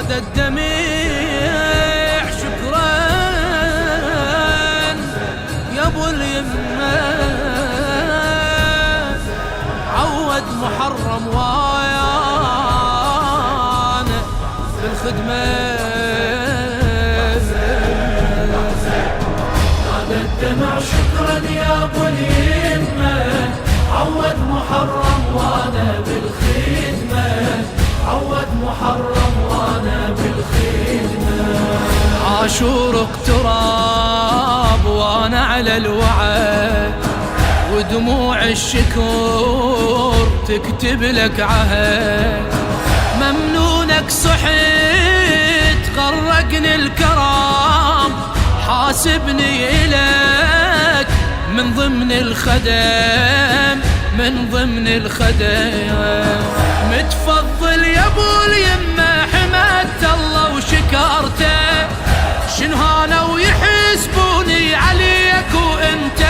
زاد الدميع شكرا يا ابو اليمه، عود محرم وانا بالخدمه. زاد الدمع شكرا يا ابو اليمه، عود محرم وانا بالخدمه، عود محرم وانا بالخدمه. عاشور اقتراب وانا على الوعد، ودموع الشكر تكتب لك عهد. ممنونك صحيت غرقني الكرام، حاسبني إليك من ضمن الخدم، من ضمن الخدم. متفضل يا ابو اليمه، حمدت الله وشكرته، شنهانا ويحسبوني عليك وانت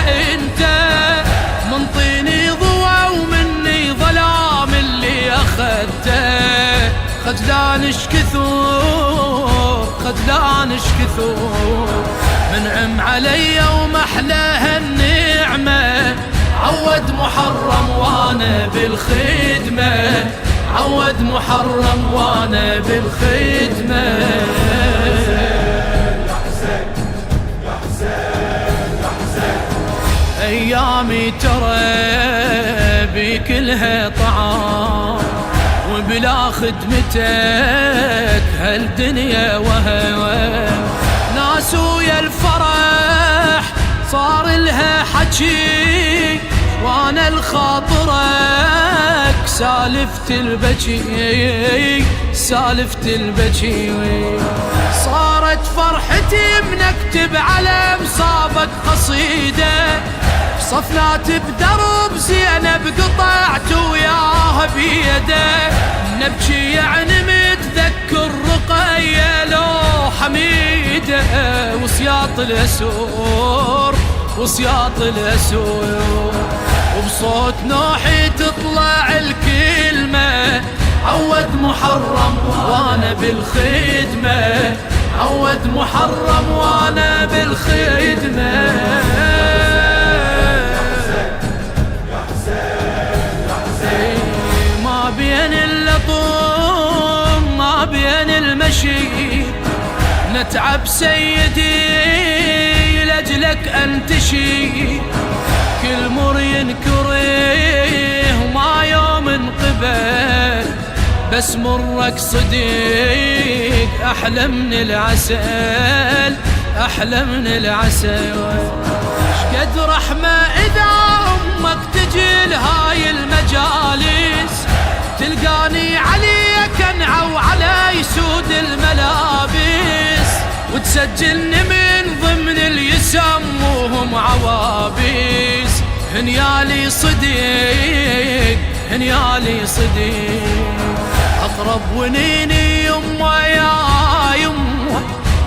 من طيني ضوى ومني ظلام اللي اخذته. خجلانش كثور، خجلانش كثور، منعم علي ومحلاها النعمه. عود محرم وانا بالخدمه، عود محرم وانا بالخدمه. ايامي ترى بكلها طعام، وبلا خدمتك هالدنيا وهوى. ناس ويا الفرح صار لها حكي، وانا الخاطرك سالفت البكي، سالفت البكي. صارت فرحتي من اكتب على مصابك قصيده، صفنات بدرب زينب قطعت وياها بيده. نبكي يعني متذكر رقية لو حميده، وسياط الاسور، وسياط الاسور. وبصوت نوحي تطلع الكلمة، عود محرم وانا بالخدمة، عود محرم وانا بالخدمة. ما بين اللطم ما بين المشي، نتعب سيدي لأجلك أنتشي. كل مر ينكره وما يوم انقبل، بس مرك صديق أحلى من العسل، أحلى من العسل. شقد رحمة إذا أمك تجي لهاي المجالس، تلقاني عليك أنعى وعلي سود الملابس، وتسجلني من ضمن اللي يسموهم عوابيس. هنيالي صديق، هنيالي صديق، أقرب ونيني يمه يا يمه.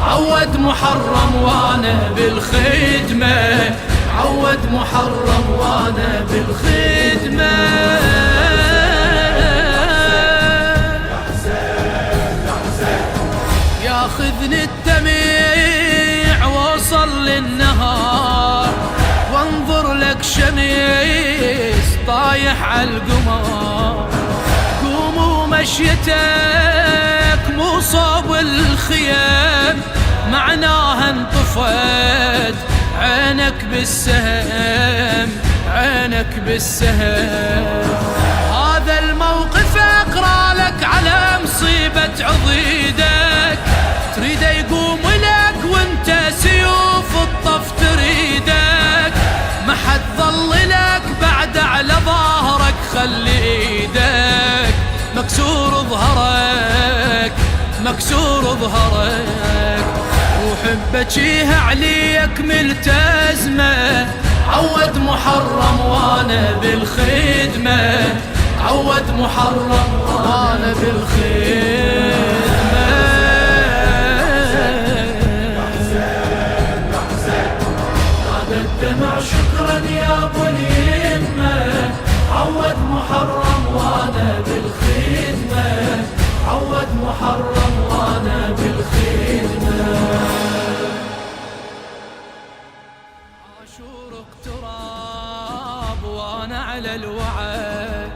عود محرم وانا بالخدمة، عود محرم وانا بالخدمة. ياخذني الدميع وصل للنهار، وانظر لك شمس طايح عالقمر. قوم ومشيتك مو صوب الخيام، معناها انطفت عينك بالسهم، عينك بالسهم. هذا الموقف اقرا لك على مصيبة عضيدك، تريده يقوم لك وانت سيوف الطف تريدك. ما حد ظل لك بعد على ظهرك، خلي ايدك مكسور ظهرك، مكسور ظهرك. روح بجيها عليك ملتزمة، عود محرم وانا بالخدمة، عود محرم وانا بالخدمة. زاد الدمع شكرا يا ابو اليمه، عود محرم وانا بالخدمه، عود محرم وانا وعد،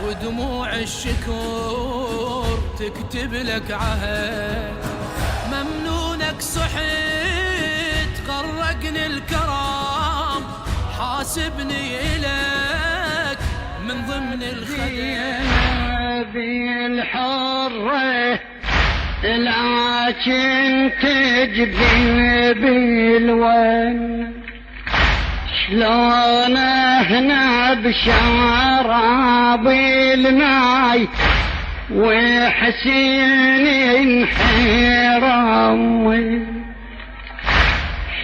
ودموع الشكر تكتب لك عهد. ممنونك سحت غرقني الكرام، حاسبني إليك من ضمن الخدم. بالحرة لكن تجبي بالون، شلون هنا بشراب الماي وحسين انحرم،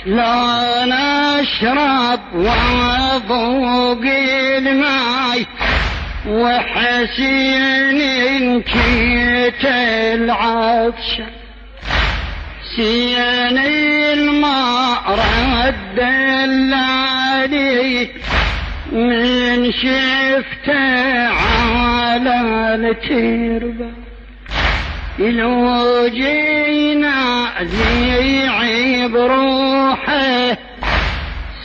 شلون اشرب واذوق الماي وحسين انكيت العطش. حسين الماء رد الليالي من شفته على التربة، لو جينا زيعي بروحه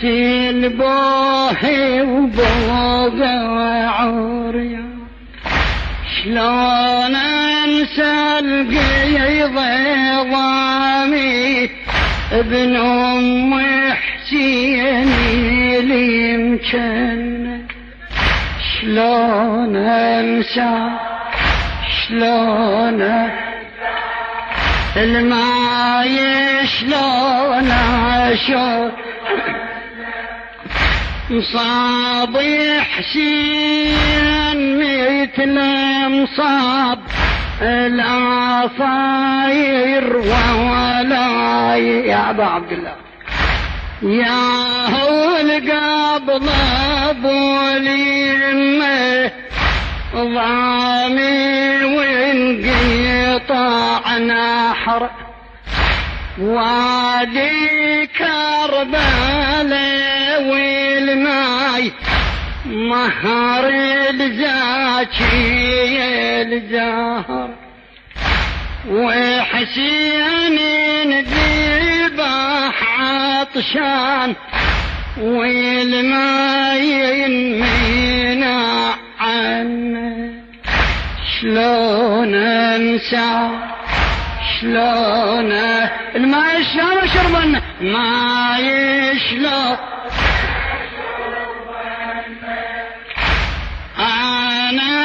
سلبوه وبوغ وعوريا. شلون انسى القيض ضامي ابن ام حسين اللي مجنن، شلون انسى شلون الماي شلون اشوف مصابي حسين مثل مصاب العصاير ولا يا ابا عبد الله، يا هو القبض ابو اليمه ضامي وانقطع نحر. وادي كربلاء والماي مهر الزاكي الزهر، وحسين ذبح عطشان والماي ينمينا عنه. شلون انسى شلون الماء شلون شربنا ما يشلون انا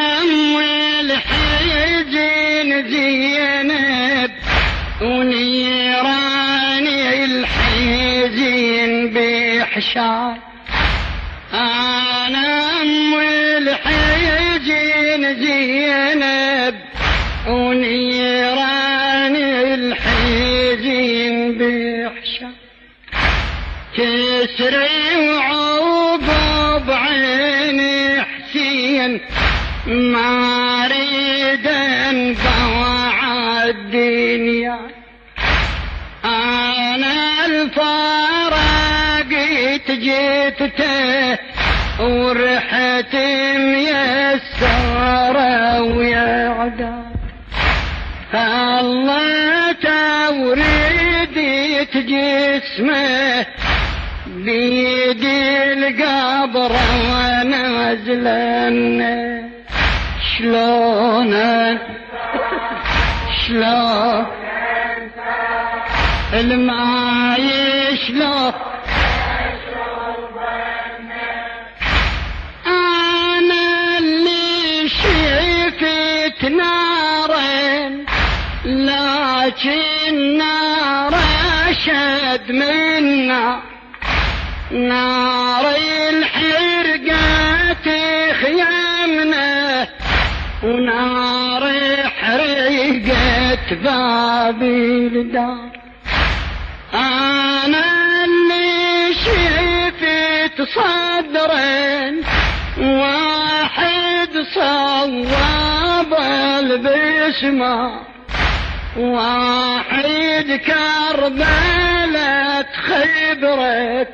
والحزين زينب ونيراني الحزين بحشار. انا والحزين زينب ونيراني الحزين بحشار. تسري وعقب عيني حسين ما اريد انفوع الدنيا. انا الفارق جيته ورحت ميسره ويا عداد. الله توريدت جسمه بيدي القبر ونازلن. شلون شلون الماي شلون انا اللي شفت نارين لكن نار اشد منا. نار الحرقة خيامنا ونار حرقت باب الدار. انا اللي شفت صدرين واحد صواب البسمة، واحد كربلة خبرك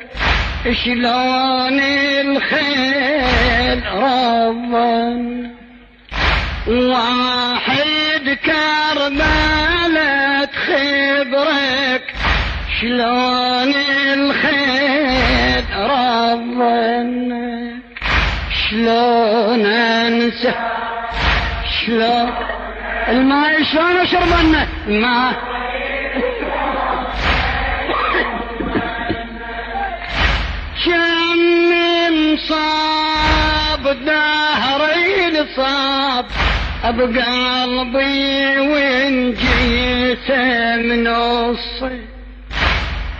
شلون الخيل رضن. واحد كربلة خبرك شلون الخيل رضن. شلون انسى شلون الماء شلون اشربنا الماء كم من صاب دهري لصاب بقلبي وان جيت من الصيف